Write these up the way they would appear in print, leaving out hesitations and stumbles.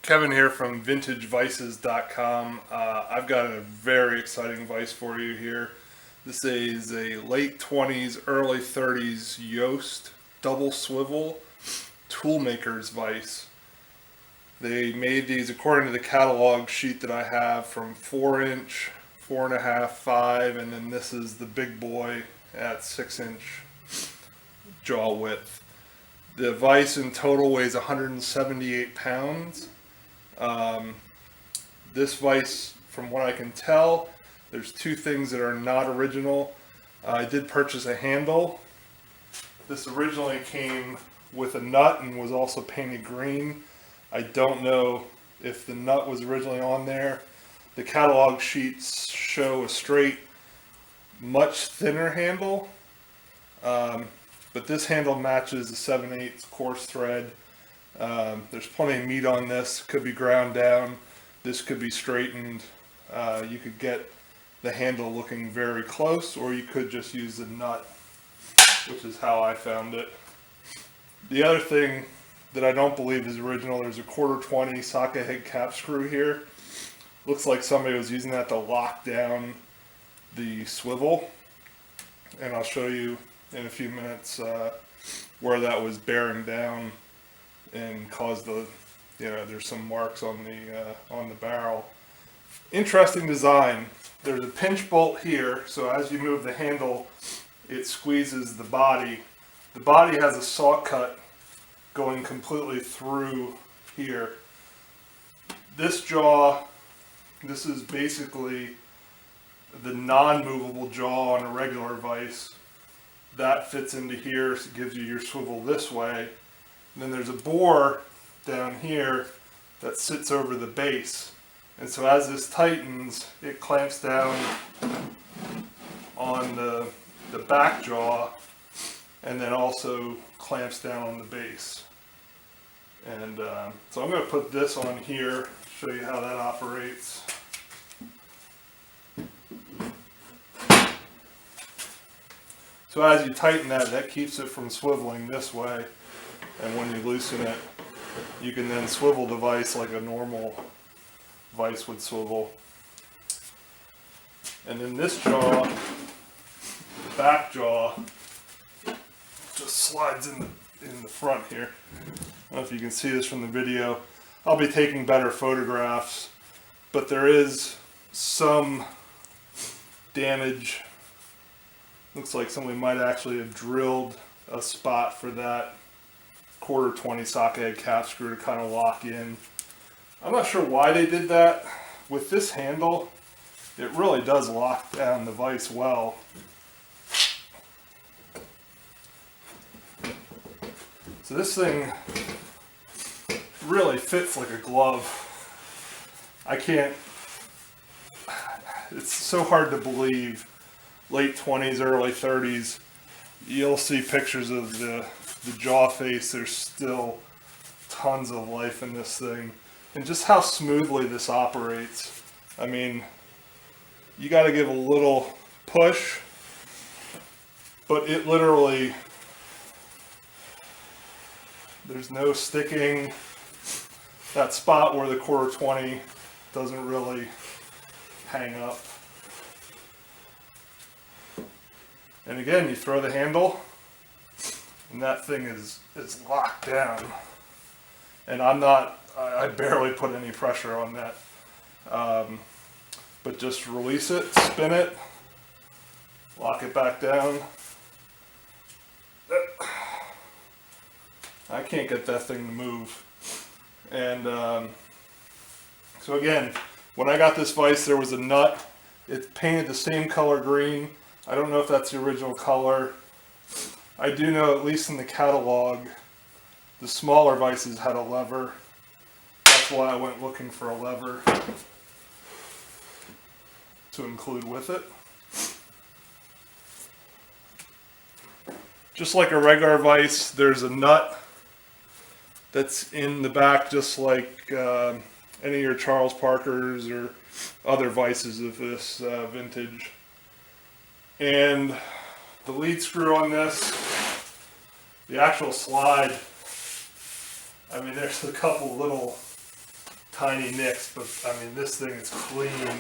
Kevin here from VintageVises.com. I've got a very exciting vise for you here. This is a late 20s, early 30s Yost double swivel Toolmakers vise. They made these according to the catalog sheet that I have from 4-inch, 4.5, 5, and then this is the big boy at 6-inch jaw width. The vise in total weighs 178 pounds. This vise, from what I can tell, there's two things that are not original. I did purchase a handle. This originally came with a nut and was also painted green. I don't know if the nut was originally on there. The catalog sheets show a straight, much thinner handle, but this handle matches the 7/8 coarse thread. There's plenty of meat on this. Could be ground down. This could be straightened. You could get the handle looking very close, or you could just use the nut, which is how I found it. The other thing that I don't believe is original, there's a 1/4 20 socket head cap screw here. Looks like somebody was using that to lock down the swivel, and I'll show you in a few minutes where that was bearing down and caused the, there's some marks on the barrel. Interesting design. There's a pinch bolt here, so as you move the handle, it squeezes the body. The body has a saw cut going completely through here. This jaw, this is basically the non-movable jaw on a regular vise. That fits into here, so it gives you your swivel this way. And then there's a bore down here that sits over the base. And so as this tightens, it clamps down on the back jaw and then also clamps down on the base. And so I'm going to put this on here, show you how that operates. So as you tighten that keeps it from swiveling this way. And when you loosen it, you can then swivel the vise like a normal vise would swivel. And then this jaw, the back jaw, just slides in the front here. I don't know if you can see this from the video. I'll be taking better photographs, but there is some damage. Looks like somebody might actually have drilled a spot for that 1/4 20 socket head cap screw to kind of lock in. I'm not sure why they did that. With this handle, it really does lock down the vise well. So this thing really fits like a glove. It's so hard to believe. Late 20s, early 30s, you'll see pictures of the jaw face. There's still tons of life in this thing. And just how smoothly this operates. I mean, you got to give a little push, but it literally, there's no sticking. That spot where the 1/4 20 doesn't really hang up. And again, you throw the handle, and that thing is locked down. And I barely put any pressure on that. But just release it, spin it, lock it back down. I can't get that thing to move. And so again, when I got this vise, there was a nut. It's painted the same color green. I don't know if that's the original color. I do know, at least in the catalog, the smaller vices had a lever. That's why I went looking for a lever to include with it. Just like a regular vise, there's a nut that's in the back, just like any of your Charles Parkers or other vices of this vintage. And the lead screw on this, the actual slide, I mean, there's a couple little tiny nicks, but I mean, this thing is clean.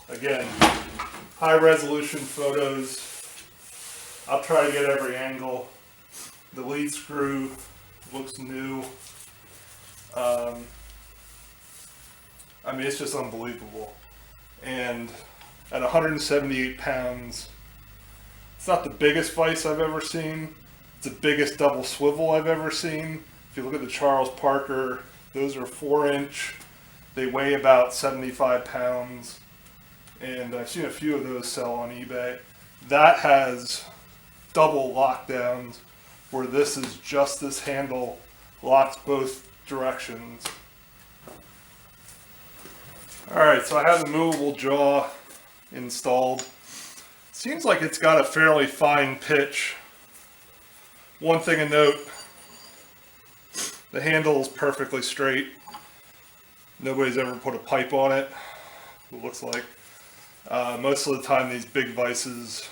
Again, high resolution photos. I'll try to get every angle. The lead screw looks new. I mean, it's just unbelievable. And at 178 pounds, it's not the biggest vise I've ever seen. It's the biggest double swivel I've ever seen. If you look at the Charles Parker, those are 4-inch. They weigh about 75 pounds. And I've seen a few of those sell on eBay. That has double lockdowns, where this is just this handle locks both directions. Alright, so I have the movable jaw installed. Seems like it's got a fairly fine pitch. One thing to note, the handle is perfectly straight. Nobody's ever put a pipe on it, it looks like. Most of the time these big vices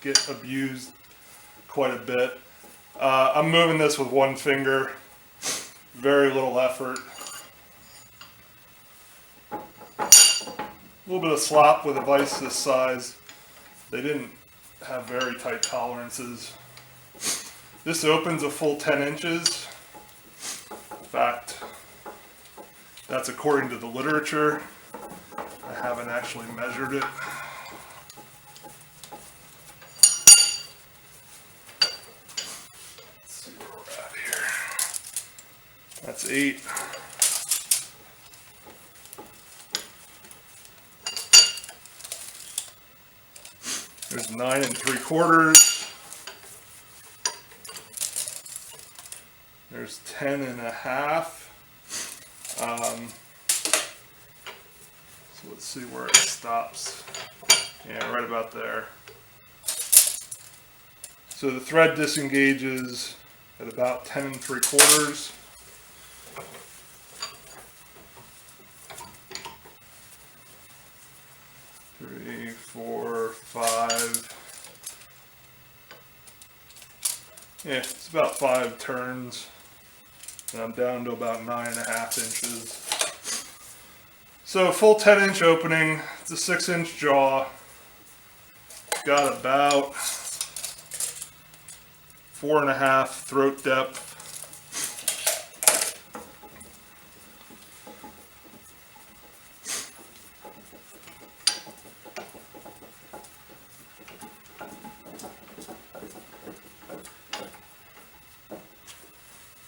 get abused quite a bit. I'm moving this with one finger, very little effort. A little bit of slop with a vise this size. They didn't have very tight tolerances. This opens a full 10 inches. In fact, that's according to the literature. I haven't actually measured it. Let's see where we're at here. That's 8. There's 9 3/4. There's 10 1/2. So let's see where it stops. Yeah, right about there. So the thread disengages at about 10 3/4. Three, 4, 5. Yeah, it's about 5 turns. And I'm down to about 9 1/2 inches. So full 10-inch opening. It's a 6-inch jaw. Got about 4 1/2 throat depth.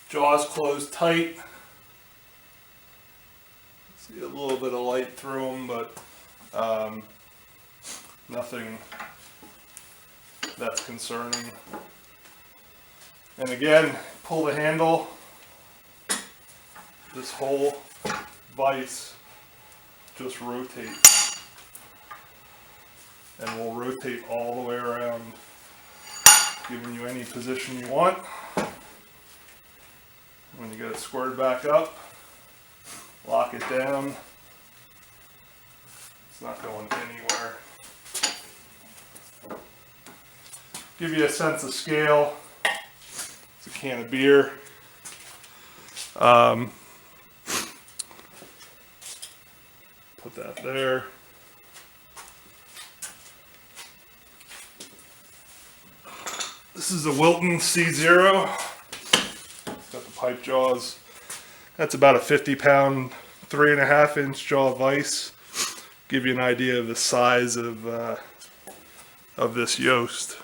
Jaws closed tight. See a little bit of light through them, but nothing that's concerning. And again, pull the handle. This whole vise just rotates. And will rotate all the way around, giving you any position you want. When you get it squared back up, lock it down. It's not going anywhere. Give you a sense of scale. It's a can of beer. Put that there. This is a Wilton C0. Got the pipe jaws. That's about a 50-pound, 3 1/2 inch jaw vise. Give you an idea of the size of this Yost.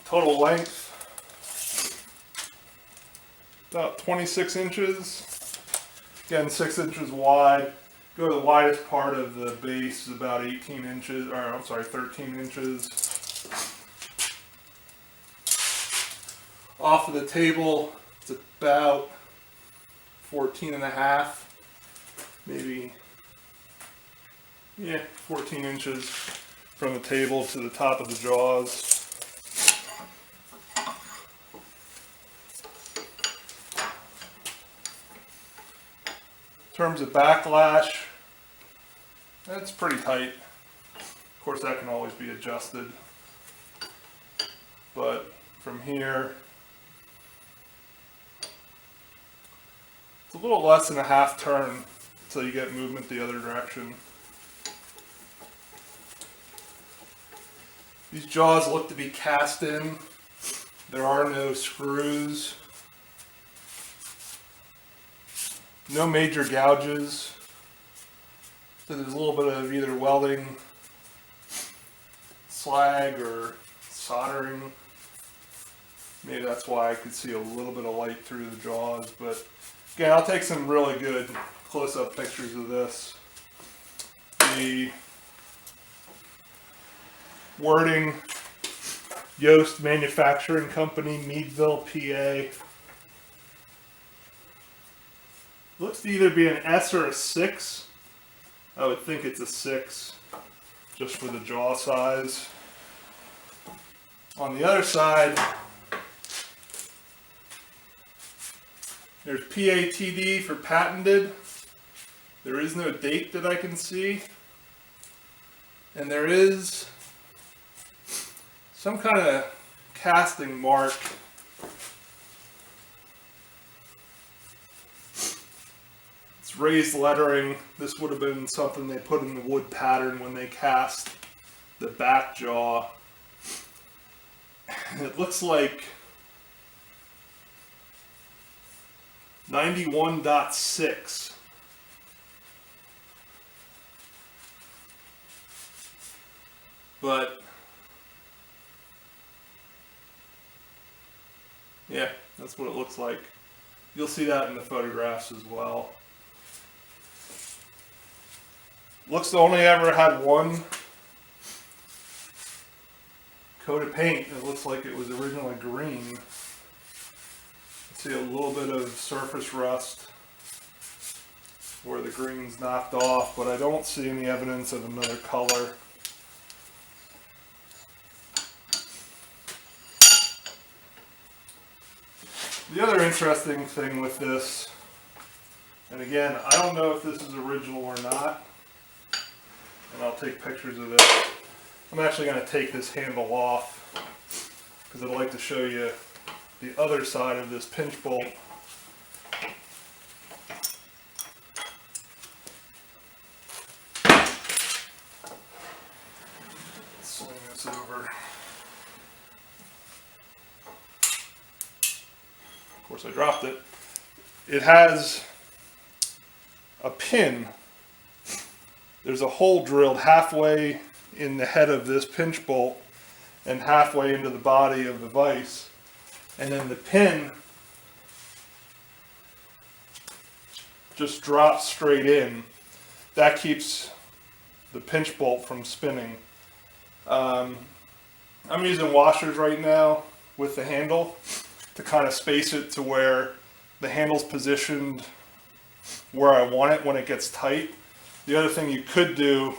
Total length, about 26 inches. Again, 6 inches wide. Go to the widest part of the base is about 18 inches, or I'm sorry, 13 inches. Off of the table, it's about 14 1/2, maybe, yeah, 14 inches from the table to the top of the jaws. terms of backlash, it's pretty tight. Of course, that can always be adjusted. But from here, it's a little less than a half turn until you get movement the other direction. These jaws look to be cast in. There are no screws. No major gouges. So there's a little bit of either welding, slag, or soldering. Maybe that's why I could see a little bit of light through the jaws. But again, I'll take some really good close-up pictures of this. The wording, Yost Manufacturing Company, Meadville, PA. Looks to either be an S or a 6. I would think it's a 6, just for the jaw size. On the other side, there's PATD for patented. There is no date that I can see. And there is some kind of casting mark. It's raised lettering. This would have been something they put in the wood pattern when they cast the back jaw. It looks like 91.6. But yeah, that's what it looks like. You'll see that in the photographs as well. Looks to only ever had one coat of paint. It looks like it was originally green. See a little bit of surface rust where the green's knocked off, but I don't see any evidence of another color. The other interesting thing with this, and again, I don't know if this is original or not, and I'll take pictures of this. I'm actually going to take this handle off because I'd like to show you the other side of this pinch bolt. Let's swing this over. Of course I dropped it. It has a pin. There's a hole drilled halfway in the head of this pinch bolt and halfway into the body of the vise. And then the pin just drops straight in. That keeps the pinch bolt from spinning. I'm using washers right now with the handle to kind of space it to where the handle's positioned where I want it when it gets tight. The other thing you could do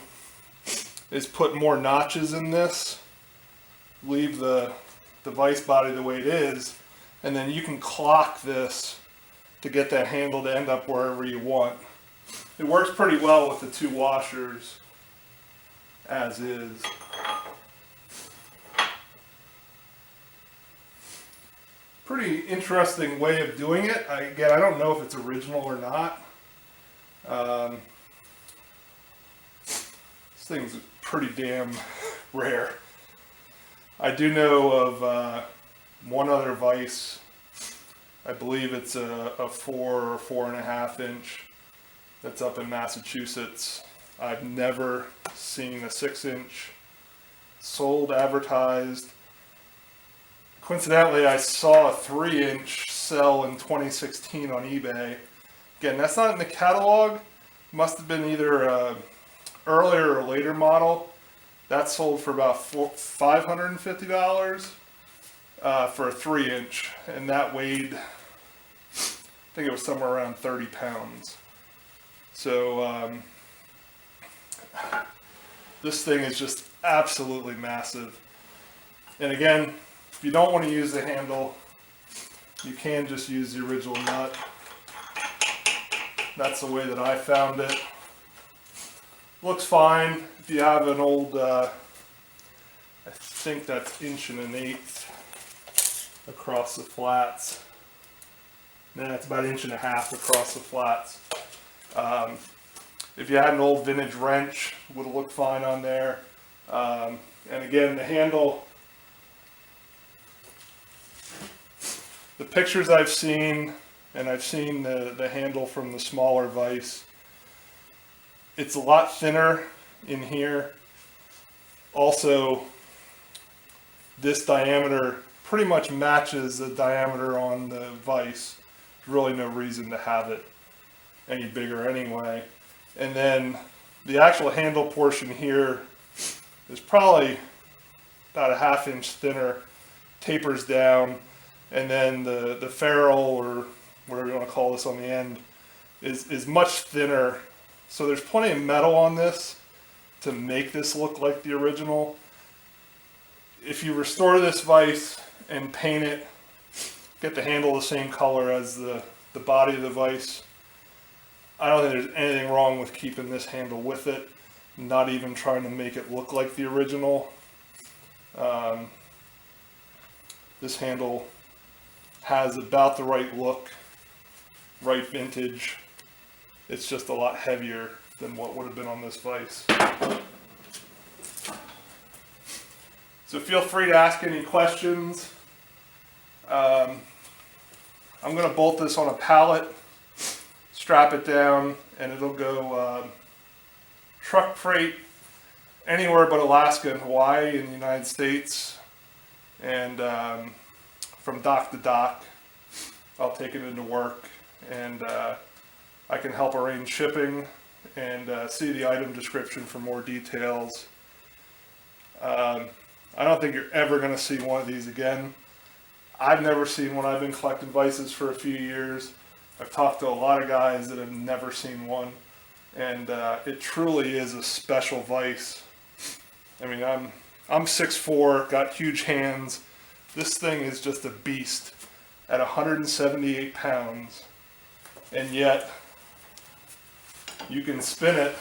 is put more notches in this, leave the vise body the way it is, and then you can clock this to get that handle to end up wherever you want. It works pretty well with the two washers as is. Pretty interesting way of doing it. Again, I don't know if it's original or not. This thing's pretty damn rare. I do know of one other vise. I believe it's a 4 or 4.5 inch that's up in Massachusetts. I've never seen a 6 inch sold, advertised. Coincidentally, I saw a 3 inch sell in 2016 on eBay. Again, that's not in the catalog. Must have been either a earlier or later model. That sold for about $550 for a 3 inch, and that weighed, I think it was somewhere around 30 pounds. So this thing is just absolutely massive. And again, if you don't want to use the handle, you can just use the original nut. That's the way that I found it. Looks fine. If you have an old, I think that's 1 1/8 across the flats. Then it's about 1.5 inches across the flats. If you had an old vintage wrench, would have looked fine on there. And again, the handle, the pictures I've seen, and I've seen the handle from the smaller vise, it's a lot thinner in here. Also, this diameter pretty much matches the diameter on the vise. There's really no reason to have it any bigger anyway. And then the actual handle portion here is probably about a 1/2 inch thinner, tapers down, and then the ferrule, or whatever you want to call this on the end, is much thinner. So there's plenty of metal on this to make this look like the original. If you restore this vise and paint it, get the handle the same color as the body of the vise, I don't think there's anything wrong with keeping this handle with it, not even trying to make it look like the original. This handle has about the right look, right vintage. It's just a lot heavier than what would have been on this vise. So feel free to ask any questions. I'm going to bolt this on a pallet, strap it down, and it'll go truck freight anywhere but Alaska and Hawaii in the United States. And from dock to dock, I'll take it into work, and I can help arrange shipping, and see the item description for more details. I don't think you're ever going to see one of these again. I've never seen one. I've been collecting vices for a few years. I've talked to a lot of guys that have never seen one, and it truly is a special vise. I mean, I'm 6'4", got huge hands. This thing is just a beast at 178 pounds, and yet you can spin it,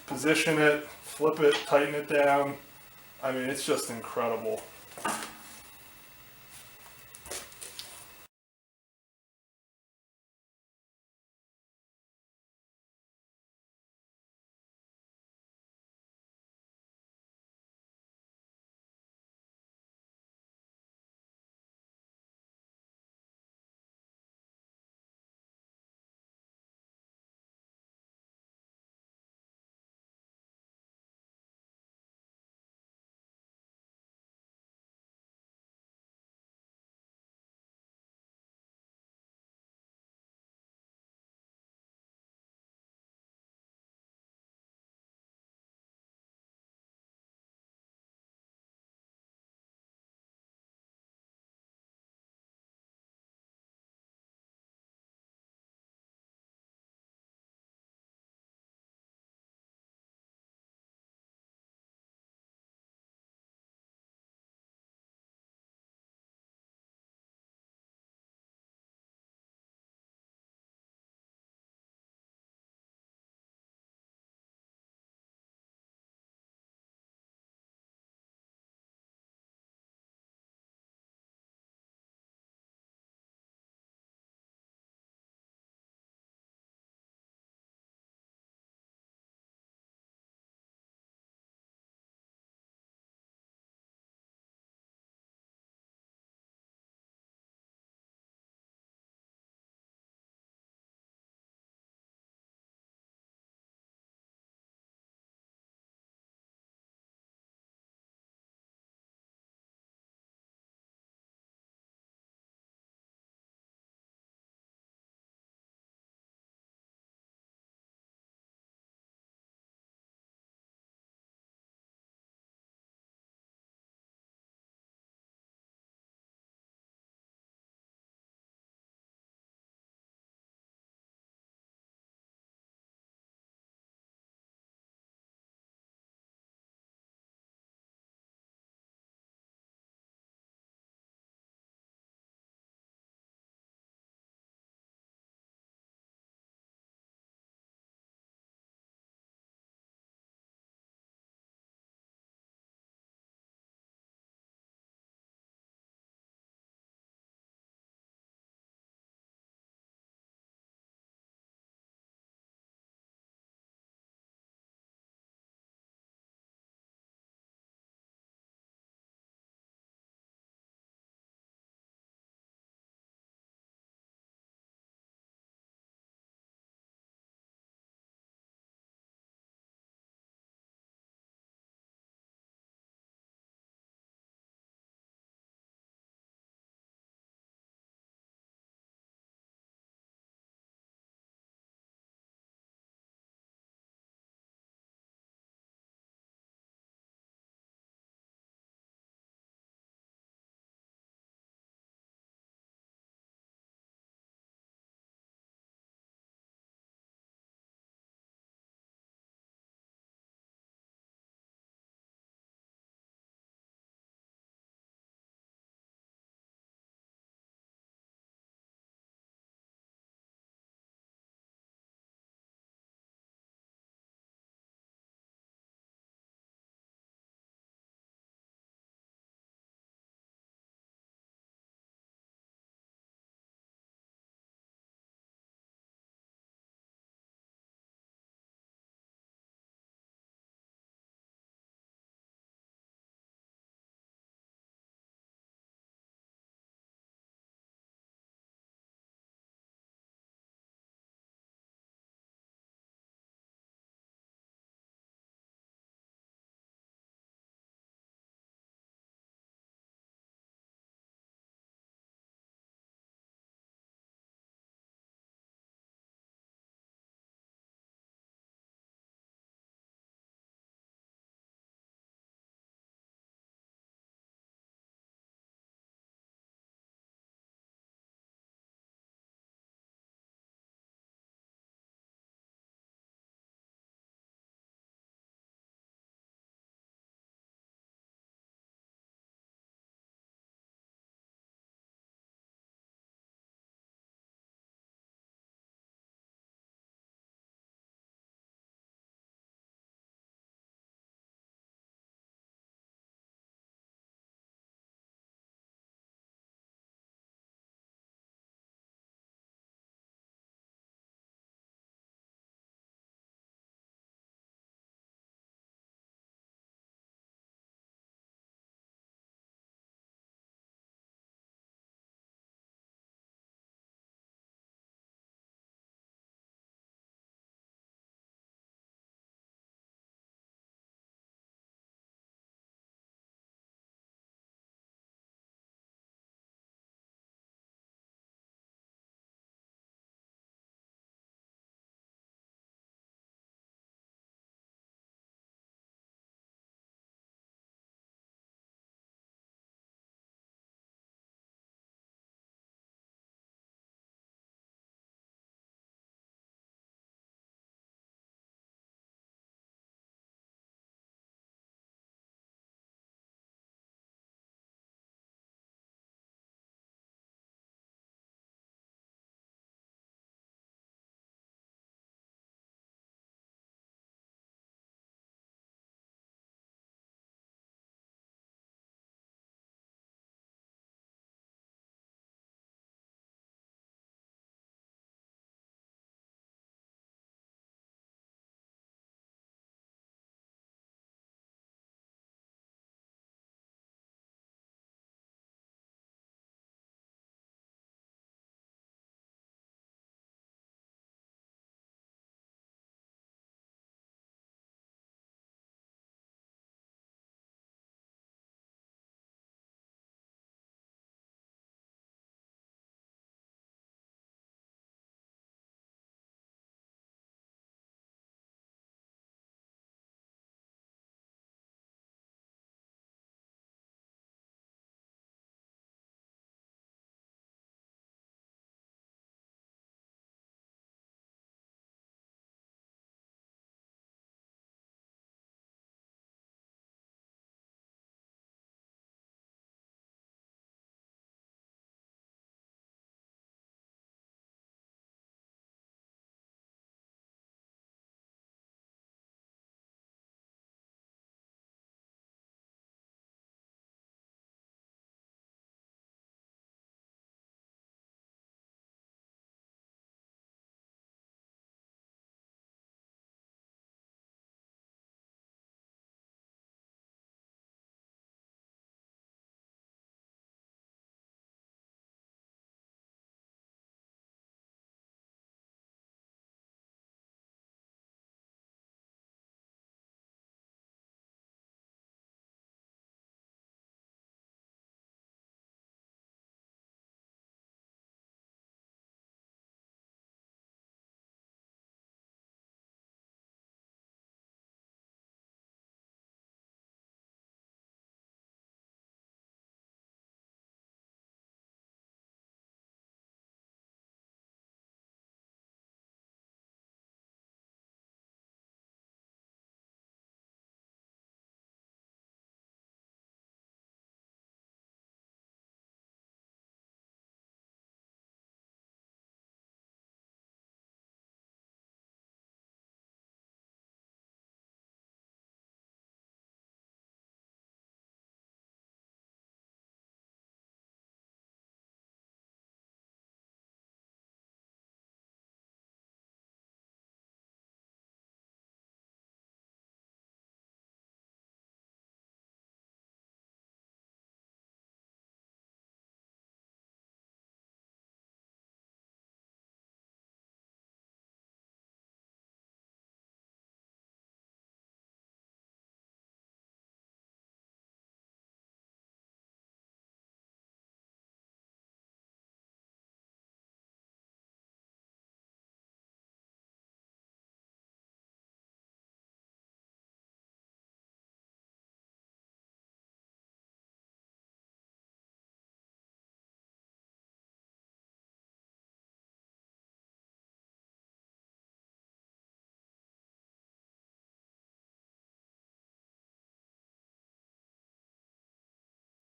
position it, flip it, tighten it down. I mean, it's just incredible.